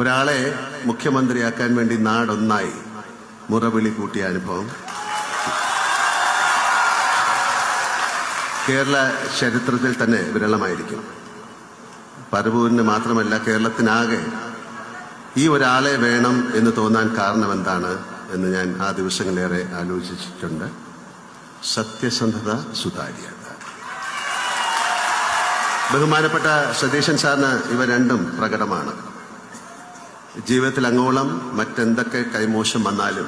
ഒരാളെ മുഖ്യമന്ത്രിയാക്കാൻ വേണ്ടി നാടൊന്നായി മുറവിളി കൂട്ടിയ അനുഭവം കേരള ചരിത്രത്തിൽ തന്നെ വിരളമായിരിക്കും. പരവൂരിന് മാത്രമല്ല, കേരളത്തിനാകെ ഈ ഒരാളെ വേണം എന്ന് തോന്നാൻ കാരണം എന്താണ് എന്ന് ഞാൻ ആ ദിവസങ്ങളേറെ ആലോചിച്ചിട്ടുണ്ട്. സത്യസന്ധത, സുതാര്യത. ബഹുമാനപ്പെട്ട സതീശൻ സാറിന് ഇവ രണ്ടും പ്രകടമാണ്. ജീവിതത്തിൽ അങ്ങോളം മറ്റെന്തൊക്കെ കൈമോശം വന്നാലും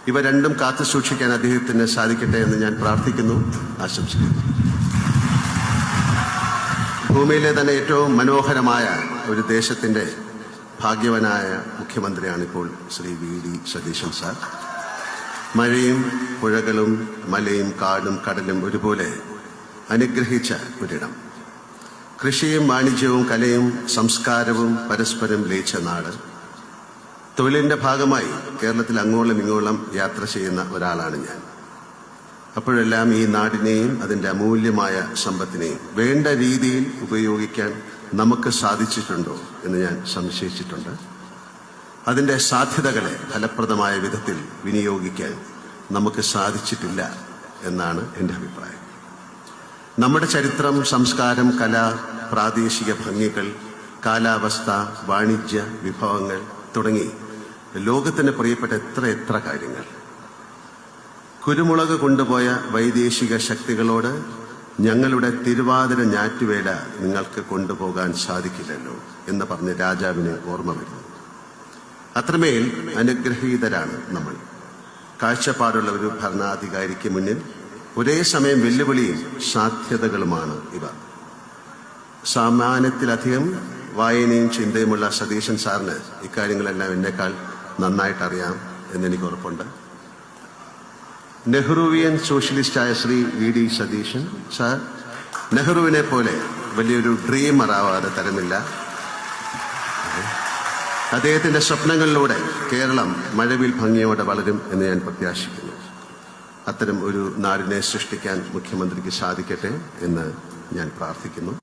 ഇവ രണ്ടും കാത്തു സൂക്ഷിക്കാൻ അദ്ദേഹത്തിന് സാധിക്കട്ടെ എന്ന് ഞാൻ പ്രാർത്ഥിക്കുന്നു, ആശംസിക്കുന്നു. ഭൂമിയിലെ തന്നെ ഏറ്റവും മനോഹരമായ ഒരു ദേശത്തിന്റെ ഭാഗ്യവനായ മുഖ്യമന്ത്രിയാണിപ്പോൾ ശ്രീ വി.ഡി. സതീശൻ സാർ. മഴയും പുഴകളും മലയും കാടും കടലും ഒരുപോലെ അനുഗ്രഹിച്ച ഒരിടം. കൃഷിയും വാണിജ്യവും കലയും സംസ്കാരവും പരസ്പരം ലയിച്ച നാട്. തൊഴിലിന്റെ ഭാഗമായി കേരളത്തിൽ അങ്ങോളം ഇങ്ങോളം യാത്ര ചെയ്യുന്ന ഒരാളാണ് ഞാൻ. അപ്പോഴെല്ലാം ഈ നാടിനെയും അതിൻ്റെ അമൂല്യമായ സമ്പത്തിനെയും വേണ്ട രീതിയിൽ ഉപയോഗിക്കാൻ നമുക്ക് സാധിച്ചിട്ടുണ്ടോ എന്ന് ഞാൻ സംശയിച്ചിട്ടുണ്ട്. അതിൻ്റെ സാധ്യതകളെ ഫലപ്രദമായ വിധത്തിൽ വിനിയോഗിക്കാൻ നമുക്ക് സാധിച്ചിട്ടില്ല എന്നാണ് എൻ്റെ അഭിപ്രായം. നമ്മുടെ ചരിത്രം, സംസ്കാരം, കല, പ്രാദേശിക ഭംഗികൾ, കാലാവസ്ഥ, വാണിജ്യ വിഭവങ്ങൾ തുടങ്ങി ലോകത്തിന് പ്രിയപ്പെട്ട എത്ര കാര്യങ്ങൾ. കുരുമുളക് കൊണ്ടുപോയ വൈദേശിക ശക്തികളോട് ഞങ്ങളുടെ തിരുവാതിര ഞാറ്റുവേല നിങ്ങൾക്ക് കൊണ്ടുപോകാൻ സാധിക്കില്ലല്ലോ എന്ന് പറഞ്ഞ് രാജാവിന് ഓർമ്മ വരുന്നു. അത്രമേൽ അനുഗ്രഹീതരാണ് നമ്മൾ. കാഴ്ചപ്പാടുള്ള ഒരു ഭരണാധികാരിക്ക് മുന്നിൽ ഒരേ സമയം വെല്ലുവിളിയും സാധ്യതകളുമാണ് ഇവ. സാമാന്യത്തിലധികം വായനയും ചിന്തയുമുള്ള സതീശൻ സാറിന് ഇക്കാര്യങ്ങളെല്ലാം എന്നെക്കാൾ നന്നായിട്ടറിയാം എന്നെനിക്ക് ഉറപ്പുണ്ട്. നെഹ്റുവിയൻ സോഷ്യലിസ്റ്റായ ശ്രീ വി.ഡി. സതീശൻ സാർ നെഹ്റുവിനെ പോലെ വലിയൊരു ഡ്രീമർ ആവാതെ തരമില്ല. അദ്ദേഹത്തിന്റെ സ്വപ്നങ്ങളിലൂടെ കേരളം മഴവിൽ ഭംഗിയോടെ വളരും എന്ന് ഞാൻ പ്രത്യാശിക്കുന്നു. അത്തരം ഒരു നാടിനെ സൃഷ്ടിക്കാൻ മുഖ്യമന്ത്രിക്ക് സാധിക്കട്ടെ എന്ന് ഞാൻ പ്രാർത്ഥിക്കുന്നു.